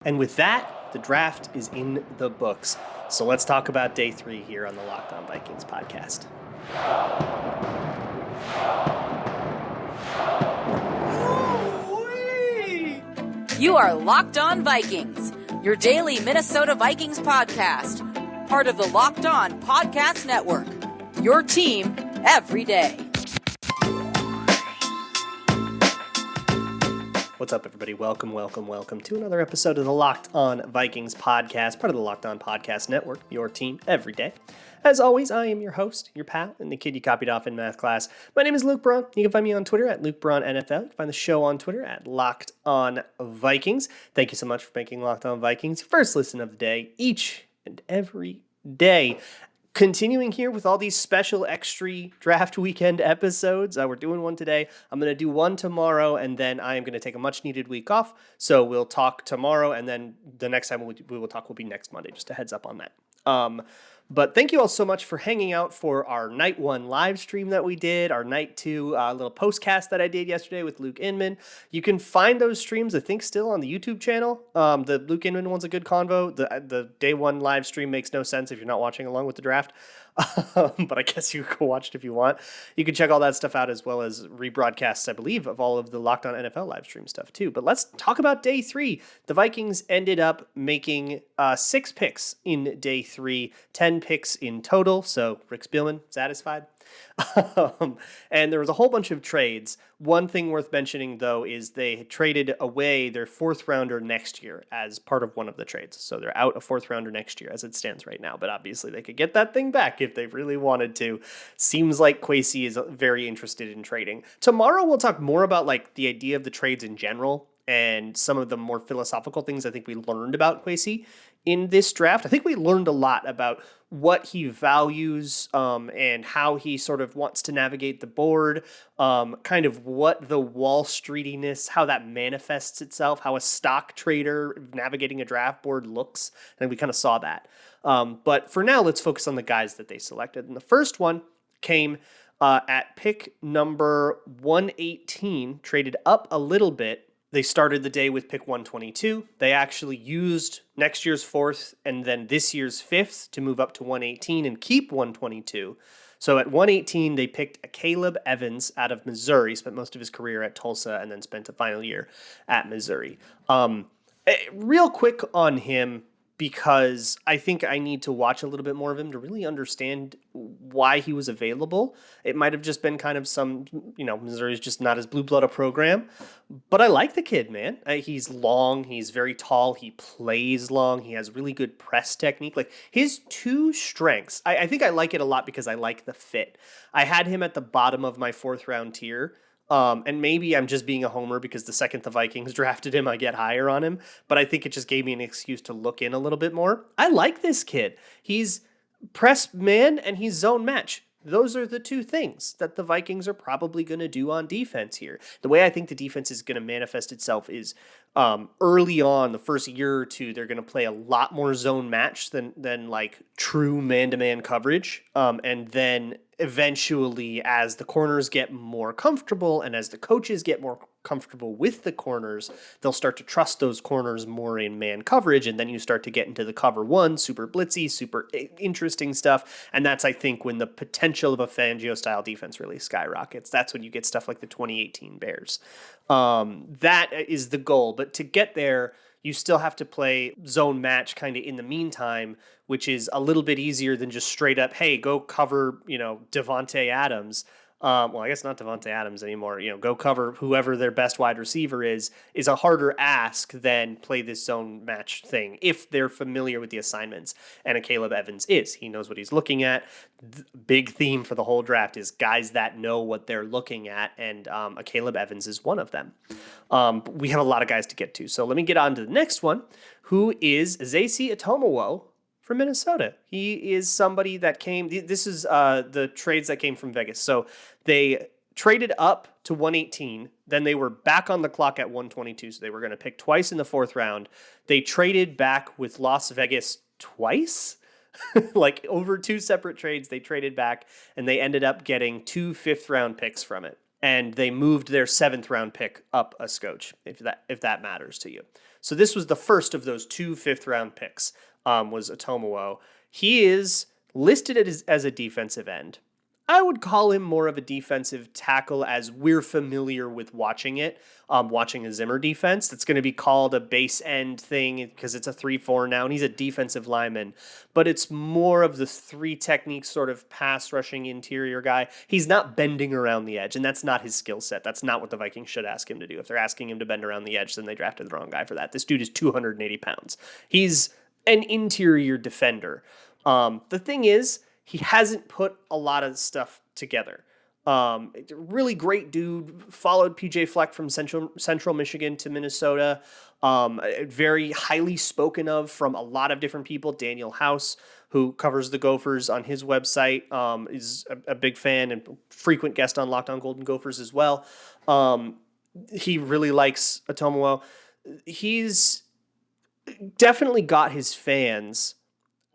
And with that, the draft is in the books. So let's talk about day 3 here on the Locked On Vikings podcast. You are Locked On Vikings, your daily Minnesota Vikings podcast, part of the Locked On Podcast Network, your team every day. What's up, everybody? Welcome to another episode of the Locked On Vikings podcast, part of the Locked On Podcast Network, your team every day. As always, I am your host, your pal, and the kid you copied off in math class. My name is Luke Braun. You can find me on Twitter at LukeBraunNFL. You can find the show on Twitter at Locked On Vikings. Thank you so much for making Locked On Vikings your first listen of the day, each and every day. Continuing here with all these special extra draft weekend episodes. We're doing one today. I'm going to do one tomorrow, and then I am going to take a much-needed week off. So we'll talk tomorrow, and then the next time we will talk will be next Monday. Just a heads up on that. But thank you all so much for hanging out for our night 1 live stream that we did, our night 2 little postcast that I did yesterday with Luke Inman. You can find those streams, I think, still on the YouTube channel. The Luke Inman one's a good convo. The day 1 live stream makes no sense if you're not watching along with the draft. But I guess you can watch it if you want. You can check all that stuff out as well as rebroadcasts, I believe, of all of the Locked On NFL live stream stuff too. But let's talk about day 3. The Vikings ended up making 6 picks in day 3, 10 picks in total. So Rick Spielman satisfied. And there was a whole bunch of trades. One thing worth mentioning, though, is they traded away their 4th rounder next year as part of one of the trades. So they're out a 4th rounder next year as it stands right now. But obviously they could get that thing back if they really wanted to. Seems like Kwesi is very interested in trading. Tomorrow we'll talk more about like the idea of the trades in general and some of the more philosophical things I think we learned about Kwesi in this draft. I think we learned a lot about what he values and how he sort of wants to navigate the board, kind of what the Wall Streetiness, how that manifests itself, how a stock trader navigating a draft board looks. And we kind of saw that. But for now, let's focus on the guys that they selected. And the first one came at pick number 118, traded up a little bit. They started the day with pick 122. They actually used next year's 4th and then this year's 5th to move up to 118 and keep 122. So at 118, they picked Akayleb Evans out of Missouri, spent most of his career at Tulsa, and then spent a final year at Missouri. Real quick on him, because I think I need to watch a little bit more of him to really understand why he was available. It might have just been kind of some, Missouri's just not as blue-blood a program. But I like the kid, man. He's long. He's very tall. He plays long. He has really good press technique. Like, his 2 strengths, I think I like it a lot because I like the fit. I had him at the bottom of my 4th round tier. And maybe I'm just being a homer because the second the Vikings drafted him, I get higher on him. But I think it just gave me an excuse to look in a little bit more. I like this kid. He's press man and he's zone match. Those are the 2 things that the Vikings are probably going to do on defense here. The way I think the defense is going to manifest itself is early on, the first year or 2, they're going to play a lot more zone match than like true man-to-man coverage. And then eventually, as the corners get more comfortable and as the coaches get more comfortable with the corners, they'll start to trust those corners more in man coverage. And then you start to get into the cover 1, super blitzy, super interesting stuff. And that's, I think, when the potential of a Fangio-style defense really skyrockets. That's when you get stuff like the 2018 Bears. That is the goal. But to get there, you still have to play zone match kind of in the meantime, which is a little bit easier than just straight up, hey, go cover, Devontae Adams. Well, I guess not Devontae Adams anymore. Go cover whoever their best wide receiver is a harder ask than play this zone match thing if they're familiar with the assignments. And Akayleb Evans is. He knows what he's looking at. The big theme for the whole draft is guys that know what they're looking at, and Akayleb Evans is one of them. We have a lot of guys to get to, so let me get on to the next one, who is Esezi Otomewo from Minnesota. He is somebody that came, this is the trades that came from Vegas. So they traded up to 118, then they were back on the clock at 122, so they were going to pick twice in the 4th round. They traded back with Las Vegas twice? Like over 2 separate trades, they traded back, and they ended up getting 2 5th-round picks from it. and they moved their 7th-round pick up a scotch, if that matters to you. So this was the first of those 2 5th-round picks, was Otomewo. He is listed as a defensive end. I would call him more of a defensive tackle as we're familiar with watching it, watching a Zimmer defense. That's going to be called a base end thing because it's a 3-4 now, and he's a defensive lineman. But it's more of the 3 technique sort of pass rushing interior guy. He's not bending around the edge, and that's not his skill set. That's not what the Vikings should ask him to do. If they're asking him to bend around the edge, then they drafted the wrong guy for that. This dude is 280 pounds. He's an interior defender. The thing is, he hasn't put a lot of stuff together. Really great dude. Followed PJ Fleck from Central Michigan to Minnesota. Very highly spoken of from a lot of different people. Daniel House, who covers the Gophers on his website, is a big fan and frequent guest on Locked On Golden Gophers as well. He really likes Otomewo. He's definitely got his fans.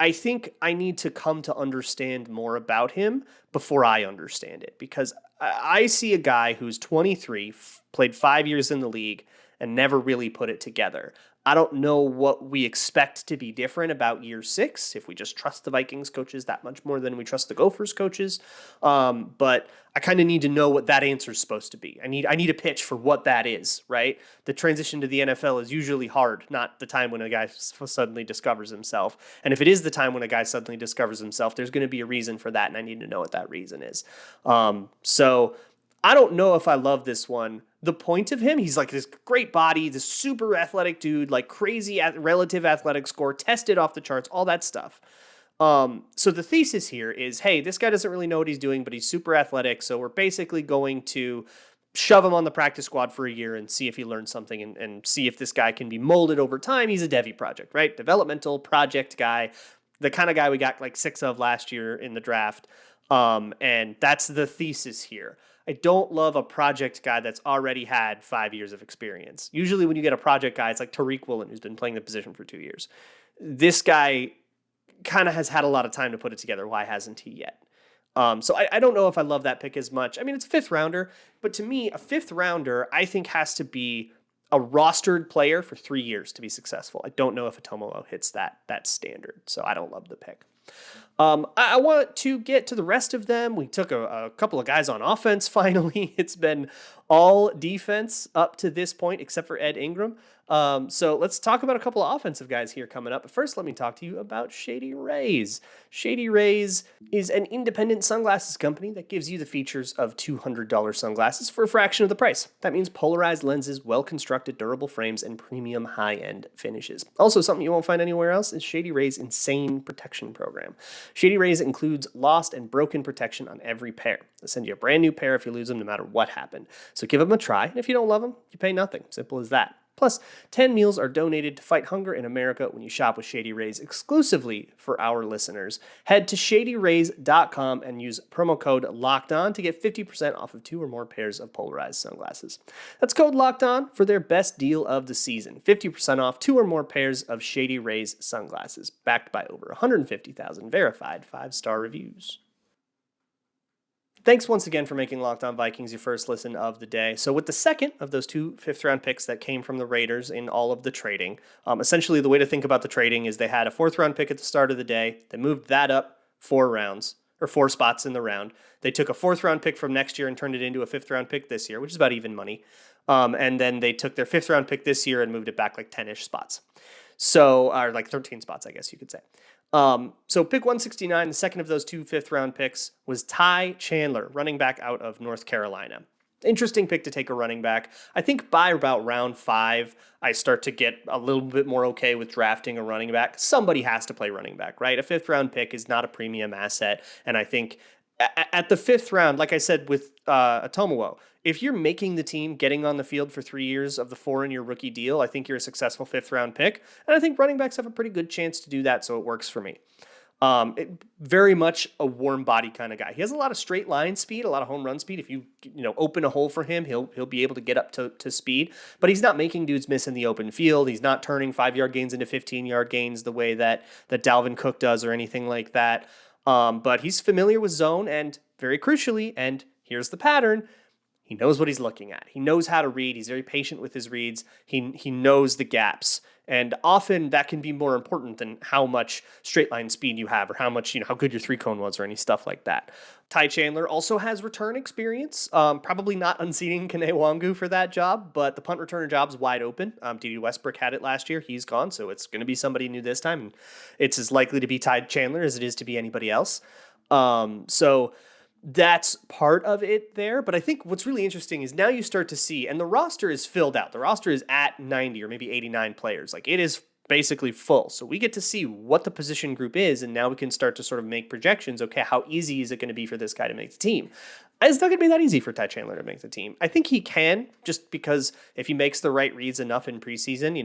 I think I need to come to understand more about him before I understand it, because I see a guy who's 23, played 5 years in the league, and never really put it together. I don't know what we expect to be different about year 6, if we just trust the Vikings coaches that much more than we trust the Gophers coaches. But I kind of need to know what that answer is supposed to be. I need a pitch for what that is, right? The transition to the NFL is usually hard, not the time when a guy suddenly discovers himself. And if it is the time when a guy suddenly discovers himself, there's going to be a reason for that, and I need to know what that reason is. So I don't know if I love this one. The point of him, he's like this great body, this super athletic dude, like crazy relative athletic score, tested off the charts, all that stuff. So the thesis here is, hey, this guy doesn't really know what he's doing, but he's super athletic. So we're basically going to shove him on the practice squad for a year and see if he learns something and see if this guy can be molded over time. He's a Devi project, right? Developmental project guy, the kind of guy we got like 6 of last year in the draft. And that's the thesis here. I don't love a project guy that's already had 5 years of experience. Usually when you get a project guy, it's like Tariq Woolen, who's been playing the position for 2 years. This guy kind of has had a lot of time to put it together. Why hasn't he yet? So I don't know if I love that pick as much. I mean, it's a 5th rounder, but to me, a 5th rounder, I think, has to be a rostered player for 3 years to be successful. I don't know if Otomewo hits that standard, so I don't love the pick. I want to get to the rest of them. We took a couple of guys on offense finally. It's been all defense up to this point, except for Ed Ingram. So let's talk about a couple of offensive guys here coming up. But first, let me talk to you about Shady Rays. Shady Rays is an independent sunglasses company that gives you the features of $200 sunglasses for a fraction of the price. That means polarized lenses, well-constructed durable frames, and premium high-end finishes. Also, something you won't find anywhere else is Shady Rays' Insane Protection Program. Shady Rays includes lost and broken protection on every pair. They'll send you a brand new pair if you lose them, no matter what happened. So give them a try, and if you don't love them, you pay nothing. Simple as that. Plus, 10 meals are donated to fight hunger in America when you shop with Shady Rays exclusively for our listeners. Head to shadyrays.com and use promo code LOCKEDON to get 50% off of 2 or more pairs of polarized sunglasses. That's code LOCKEDON for their best deal of the season. 50% off 2 or more pairs of Shady Rays sunglasses, backed by over 150,000 verified 5-star reviews. Thanks once again for making Locked On Vikings your first listen of the day. So with the second of those 2 5th-round picks that came from the Raiders in all of the trading, essentially the way to think about the trading is they had a 4th-round pick at the start of the day. They moved that up 4 rounds, or 4 spots in the round. They took a 4th-round pick from next year and turned it into a 5th-round pick this year, which is about even money. And then they took their 5th-round pick this year and moved it back like 10-ish spots. So, or like 13 spots, I guess you could say. So pick 169, the second of those 2 5th-round picks, was Ty Chandler, running back out of North Carolina. Interesting pick to take a running back. I think by about round 5, I start to get a little bit more okay with drafting a running back. Somebody has to play running back, right? A 5th-round pick is not a premium asset, and I think at the 5th round, like I said with Otomewo, if you're making the team, getting on the field for 3 years of the 4 in your rookie deal, I think you're a successful 5th-round pick. And I think running backs have a pretty good chance to do that, so it works for me. Very much a warm body kind of guy. He has a lot of straight line speed, a lot of home run speed. If you open a hole for him, he'll be able to get up to speed. But he's not making dudes miss in the open field. He's not turning 5-yard gains into 15-yard gains the way that Dalvin Cook does or anything like that. But he's familiar with zone, and very crucially, and here's the pattern, He knows what he's looking at. He knows how to read. He's very patient with his reads. He knows the gaps. And often that can be more important than how much straight line speed you have or how much, how good your 3-cone was or any stuff like that. Ty Chandler also has return experience. Probably not unseating Kene Wangu for that job, but the punt returner job's wide open. D.D. Westbrook had it last year. He's gone, so it's going to be somebody new this time. And it's as likely to be Ty Chandler as it is to be anybody else. So that's part of it there. But I think what's really interesting is now you start to see, and the roster is filled out. The roster is at 90 or maybe 89 players. Like, it is basically full. So we get to see what the position group is, and now we can start to sort of make projections. Okay, how easy is it going to be for this guy to make the team? It's not going to be that easy for Ty Chandler to make the team. I think he can, just because if he makes the right reads enough in preseason,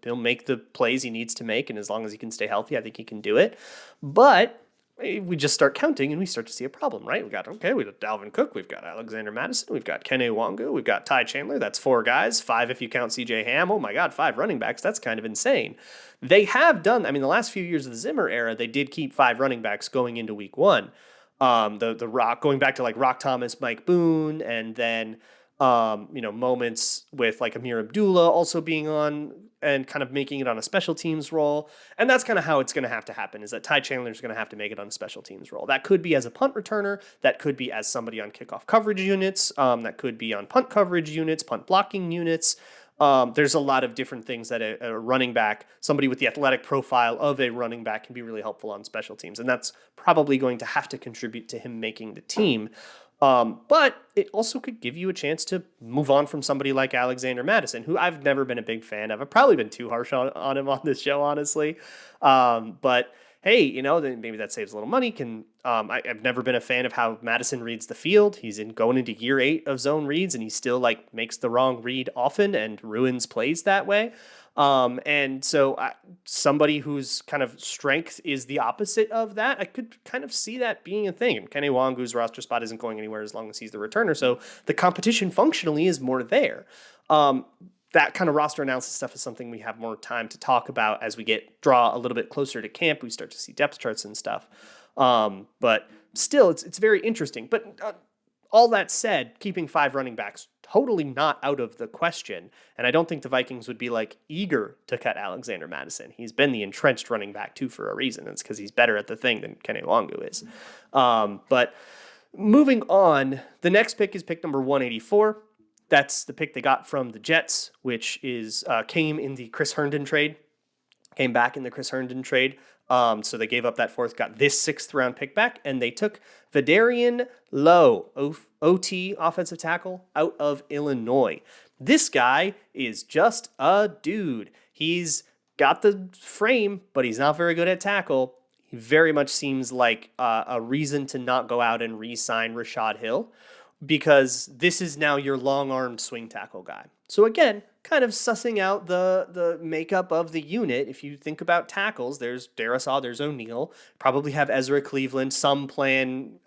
he'll make the plays he needs to make, and as long as he can stay healthy, I think he can do it. But we just start counting and we start to see a problem, right? We got Dalvin Cook, we've got Alexander Mattison, we've got Kene Wangu, we've got Ty Chandler. That's 4 guys, 5 if you count CJ Ham. Oh my God, 5 running backs. That's kind of insane. They have done, the last few years of the Zimmer era, they did keep 5 running backs going into week 1. Going back to like Rock Thomas, Mike Boone, and then moments with like Amir Abdullah also being on and kind of making it on a special teams role. And that's kind of how it's going to have to happen, is that Ty Chandler is going to have to make it on a special teams role. That could be as a punt returner. That could be as somebody on kickoff coverage units. That could be on punt coverage units, punt blocking units. There's a lot of different things that a running back, somebody with the athletic profile of a running back, can be really helpful on special teams. And that's probably going to have to contribute to him making the team. But it also could give you a chance to move on from somebody like Alexander Mattison, who I've never been a big fan of. I've probably been too harsh on him on this show, honestly. But hey, then maybe that saves a little money. I've never been a fan of how Madison reads the field. He's going into year 8 of zone reads, and he still makes the wrong read often and ruins plays that way. And so somebody whose kind of strength is the opposite of that, I could kind of see that being a thing. And Kene Wangu's roster spot isn't going anywhere as long as he's the returner. So the competition functionally is more there. That kind of roster analysis stuff is something we have more time to talk about as we draw a little bit closer to camp. We start to see depth charts and stuff. But still, it's very interesting. But all that said, keeping 5 running backs, totally not out of the question. And I don't think the Vikings would be eager to cut Alexander Mattison. He's been the entrenched running back too for a reason. It's because he's better at the thing than Kene Wangu is. But moving on, the next pick is pick number 184. That's the pick they got from the Jets, which came in the Chris Herndon trade. Came back in the Chris Herndon trade. So they gave up that 4th, got this 6th round pick back, and they took Vederian Lowe, OT offensive tackle out of Illinois. This guy is just a dude. He's got the frame, but he's not very good at tackle. He very much seems like a reason to not go out and re-sign Rashad Hill, because this is now your long-armed swing tackle guy. So again, kind of sussing out the makeup of the unit. If you think about tackles, there's Darisaw, there's O'Neal, probably have Ezra Cleveland, some plan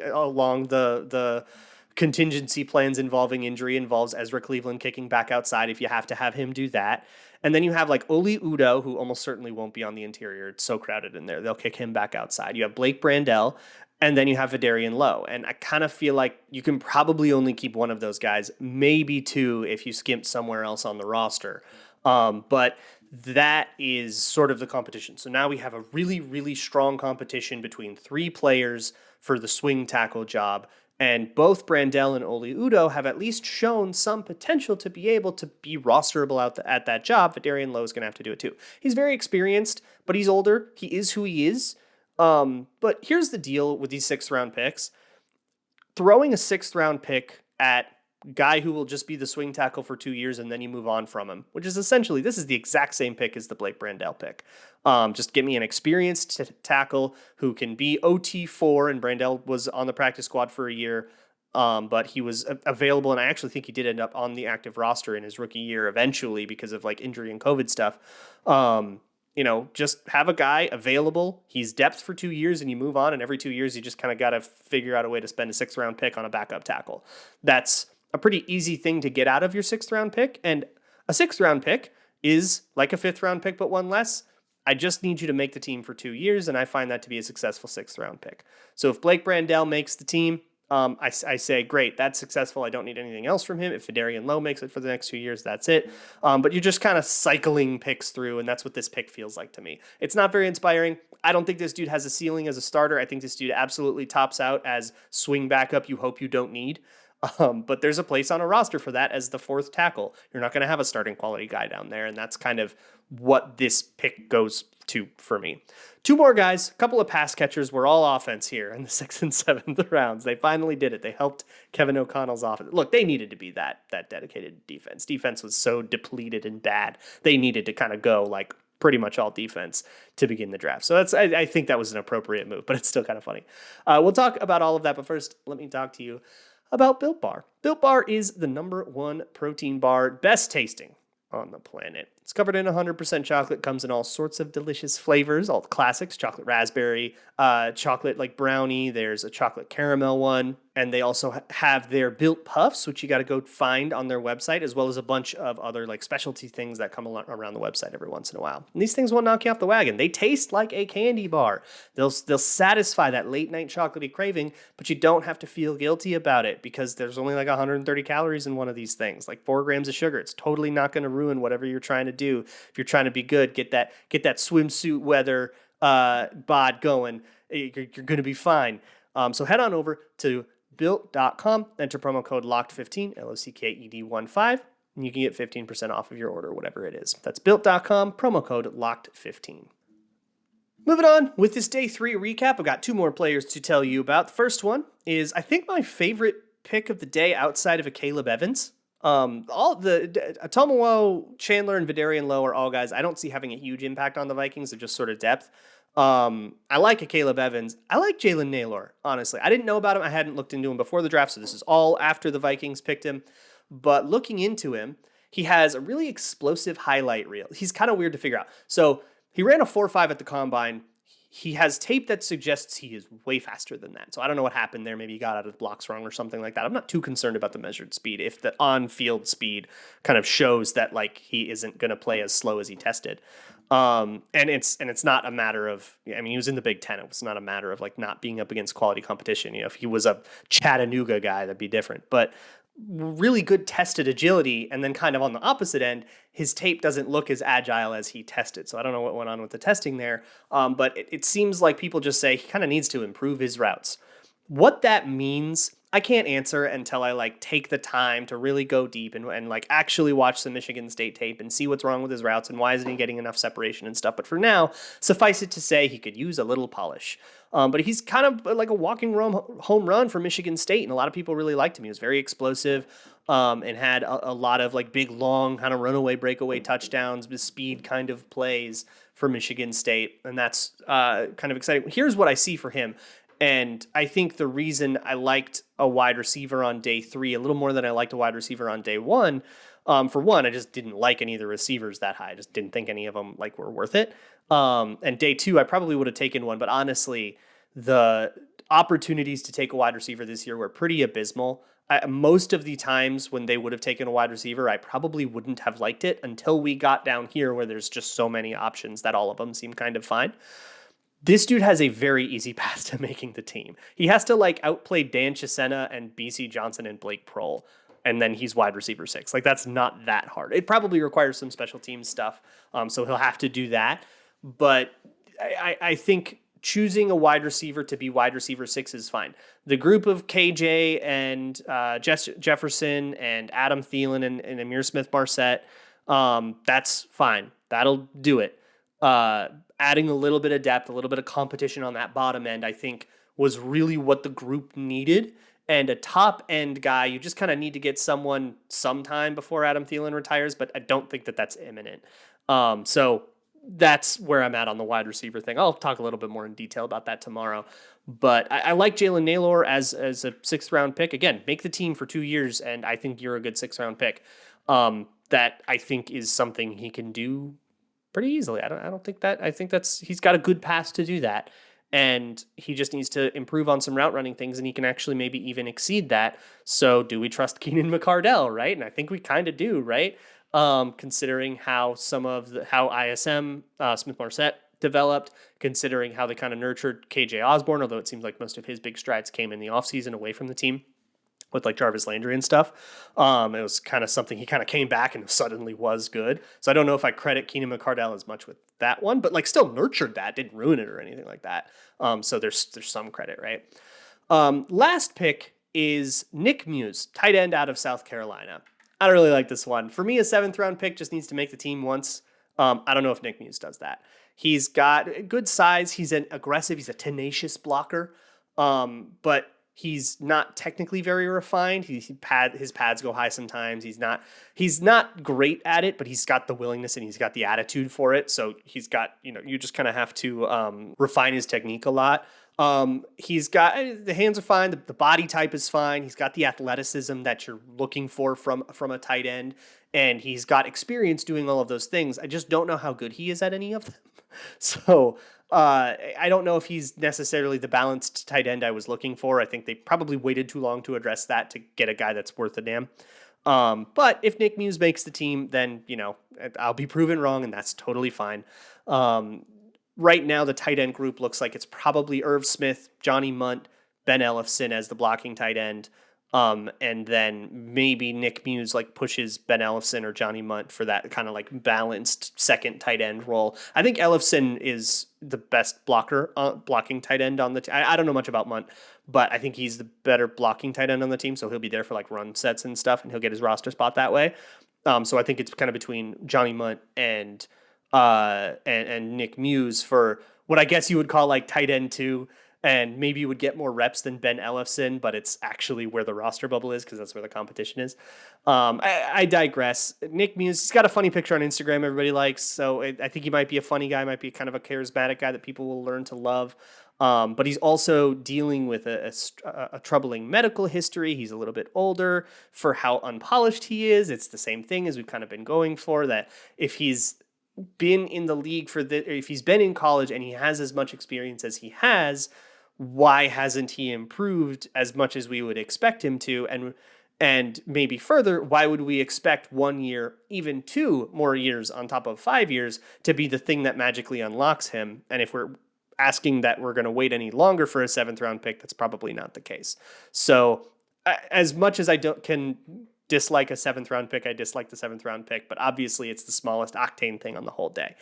along the contingency plans involving injury involves Ezra Cleveland kicking back outside if you have to have him do that. And then you have Oli Udoh, who almost certainly won't be on the interior. It's so crowded in there. They'll kick him back outside. You have Blake Brandel, and then you have Vederian Lowe. And I kind of feel like you can probably only keep one of those guys, maybe 2 if you skimp somewhere else on the roster. But that is sort of the competition. So now we have a really, really strong competition between 3 players for the swing tackle job. And both Brandel and Oli Udoh have at least shown some potential to be able to be rosterable at that job. Vederian Lowe is going to have to do it too. He's very experienced, but he's older. He is who he is. But here's the deal with these 6th round picks. Throwing a 6th round pick at guy who will just be the swing tackle for 2 years and then you move on from him, which is essentially, this is the exact same pick as the Blake Brandel pick. Just give me an experienced tackle who can be OT4, and Brandel was on the practice squad for a year, but he was available, and I actually think he did end up on the active roster in his rookie year eventually because of injury and COVID stuff. Just have a guy available. He's depth for 2 years and you move on, and every 2 years you just kind of got to figure out a way to spend a 6th round pick on a backup tackle. That's a pretty easy thing to get out of your 6th round pick, and a 6th round pick is like a 5th round pick but one less. I just need you to make the team for 2 years, and I find that to be a successful 6th round pick. So if Blake Brandel makes the team, I say, great, that's successful. I don't need anything else from him. If Vederian Lowe makes it for the next 2 years, that's it. But you're just kind of cycling picks through, and that's what this pick feels like to me. It's not very inspiring. I don't think this dude has a ceiling as a starter. I think this dude absolutely tops out as swing backup you hope you don't need. But there's a place on a roster for that as the fourth tackle. You're not going to have a starting quality guy down there, and that's kind of what this pick goes to for me. Two more guys, a couple of pass catchers. We're all offense here in the 6th and 7th rounds. They finally did it. They helped Kevin O'Connell's offense. Look, they needed to be that dedicated defense. Defense was so depleted and bad. They needed to kind of go like pretty much all defense to begin the draft. So I think that was an appropriate move, but it's still kind of funny. We'll talk about all of that, but first, let me talk to you about Built Bar. Built Bar is the #1 protein bar, best tasting on the planet. It's covered in 100% chocolate, comes in all sorts of delicious flavors, all the classics, chocolate raspberry, chocolate like brownie, there's a chocolate caramel one, and they also have their Built Puffs, which you got to go find on their website, as well as a bunch of other like specialty things that come around the website every once in a while. And these things won't knock you off the wagon. They taste like a candy bar. They'll satisfy that late night chocolatey craving, but you don't have to feel guilty about it because there's only like 130 calories in one of these things, like 4 grams of sugar. It's totally not going to ruin whatever you're trying to do. If you're trying to be good, get that swimsuit weather bod going. You're going to be fine. So head on over to built.com, enter promo code LOCKED15, LOCKED15, and you can get 15% off of your order, whatever it is. That's built.com, promo code LOCKED15. Moving on with this day 3 recap, I've got 2 more players to tell you about. The first one is, I think, my favorite pick of the day outside of Akayleb Evans. All the Otomewo, Chandler, and Vederian Lowe are all guys I don't see having a huge impact on the Vikings. They're just sort of depth. I like Akayleb Evans. I like Jalen Nailor, honestly. I didn't know about him. I hadn't looked into him before the draft, so this is all after the Vikings picked him. But looking into him, he has a really explosive highlight reel. He's kind of weird to figure out. So he ran a 4.5 at the combine. He has tape that suggests he is way faster than that. So I don't know what happened there. Maybe he got out of the blocks wrong or something like that. I'm not too concerned about the measured speed if the on-field speed kind of shows that like he isn't going to play as slow as he tested. And it's not a matter of, I mean, he was in the Big Ten. It was not a matter of like not being up against quality competition. You know, if he was a Chattanooga guy, that'd be different. But really good tested agility, and then kind of on the opposite end, his tape doesn't look as agile as he tested. So I don't know what went on with the testing there, but it seems like people just say he kind of needs to improve his routes. What that means, I can't answer until I like take the time to really go deep and like actually watch the Michigan State tape and see what's wrong with his routes and why isn't he getting enough separation and stuff. But for now, suffice it to say he could use a little polish. But he's kind of like a walking home run for Michigan State, and a lot of people really liked him. He was very explosive and had a lot of like big, long kind of runaway, breakaway touchdowns with speed kind of plays for Michigan State, and that's kind of exciting. Here's what I see for him. And I think the reason I liked a wide receiver on day 3 a little more than I liked a wide receiver on day 1, for one, I just didn't like any of the receivers that high. I just didn't think any of them like were worth it. And day 2, I probably would have taken one, but honestly, the opportunities to take a wide receiver this year were pretty abysmal. Most of the times when they would have taken a wide receiver, I probably wouldn't have liked it until we got down here where there's just so many options that all of them seem kind of fine. This dude has a very easy path to making the team. He has to like outplay Dan Chisena and BC Johnson and Blake Prohl, and then he's wide receiver 6. Like that's not that hard. It probably requires some special teams stuff, so he'll have to do that. But I think choosing a wide receiver to be wide receiver 6 is fine. The group of KJ and Jefferson and Adam Thielen and Amir Smith-Marset, that's fine. That'll do it. Adding a little bit of depth, a little bit of competition on that bottom end, I think was really what the group needed. And a top end guy, you just kind of need to get someone sometime before Adam Thielen retires, but I don't think that that's imminent. So that's where I'm at on the wide receiver thing. I'll talk a little bit more in detail about that tomorrow. But I like Jalen Nailor as a 6th round pick. Again, make the team for 2 years, and I think you're a good 6th round pick. That I think is something he can do pretty easily. I don't think that. I think he's got a good pass to do that, and he just needs to improve on some route running things, and he can actually maybe even exceed that. So, do we trust Keenan McCardell, right? And I think we kind of do, right? Considering how how ISM Smith-Marset developed, considering how they kind of nurtured KJ Osborne, although it seems like most of his big strides came in the offseason away from the team with like Jarvis Landry and stuff. It was kind of something he kind of came back and suddenly was good. So I don't know if I credit Keenan McCardell as much with that one, but like still nurtured that, didn't ruin it or anything like that. So there's some credit, right? Last pick is Nick Muse, tight end out of South Carolina. I don't really like this one. For me, a 7th round pick just needs to make the team once. I don't know if Nick Muse does that. He's got good size. He's an aggressive. He's a tenacious blocker. But he's not technically very refined. His pads go high sometimes. He's not great at it, but he's got the willingness and he's got the attitude for it. So he's got, you just kind of have to refine his technique a lot. He's got the hands are fine. The body type is fine. He's got the athleticism that you're looking for from a tight end, and he's got experience doing all of those things. I just don't know how good he is at any of them. So I don't know if he's necessarily the balanced tight end I was looking for. I think they probably waited too long to address that to get a guy that's worth a damn. But if Nick Muse makes the team, then, I'll be proven wrong, and that's totally fine. Right now, the tight end group looks like it's probably Irv Smith, Johnny Munt, Ben Ellefson as the blocking tight end. And then maybe Nick Muse pushes Ben Ellefson or Johnny Munt for that kind of balanced second tight end role. I think Ellefson is the best blocking tight end on the team. I don't know much about Munt, but I think he's the better blocking tight end on the team. So he'll be there for run sets and stuff, and he'll get his roster spot that way. So I think it's kind of between Johnny Munt and Nick Muse for what I guess you would call tight end 2. And maybe you would get more reps than Ben Ellefson, but it's actually where the roster bubble is because that's where the competition is. I digress. Nick Muse, he's got a funny picture on Instagram everybody likes, so I think he might be a funny guy, might be kind of a charismatic guy that people will learn to love. But he's also dealing with a troubling medical history. He's a little bit older for how unpolished he is. It's the same thing as we've kind of been going for, that if he's been in the league if he's been in college and he has as much experience as he has, why hasn't he improved as much as we would expect him to? And maybe further, why would we expect 1 year, even 2 more years on top of 5 years to be the thing that magically unlocks him? And if we're asking that we're going to wait any longer for a 7th round pick, that's probably not the case. So as much as I can dislike a 7th round pick, I dislike the 7th round pick, but obviously it's the smallest octane thing on the whole day.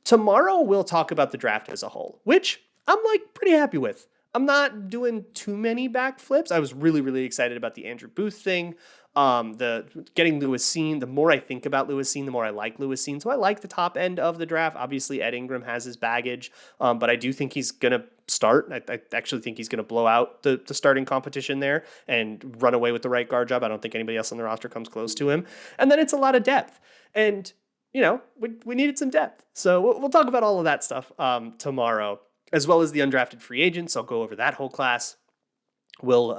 Tomorrow we'll talk about the draft as a whole, which I'm pretty happy with. I'm not doing too many backflips. I was really, really excited about the Andrew Booth thing. The getting Lewis Cine. The more I think about Lewis Cine, the more I like Lewis Cine. So I like the top end of the draft. Obviously, Ed Ingram has his baggage, but I do think he's going to start. I actually think he's going to blow out the starting competition there and run away with the right guard job. I don't think anybody else on the roster comes close to him. And then it's a lot of depth. And, we needed some depth. So we'll talk about all of that stuff tomorrow, as well as the undrafted free agents. I'll go over that whole class. We'll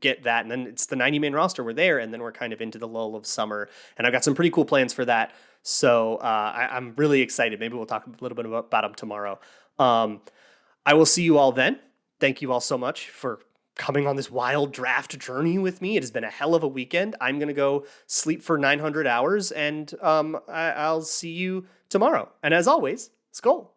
get that, and then it's the 90-man roster. We're there, and then we're kind of into the lull of summer, and I've got some pretty cool plans for that. So I'm really excited. Maybe we'll talk a little bit about them tomorrow. I will see you all then. Thank you all so much for coming on this wild draft journey with me. It has been a hell of a weekend. I'm going to go sleep for 900 hours, and I'll see you tomorrow. And as always, Skol.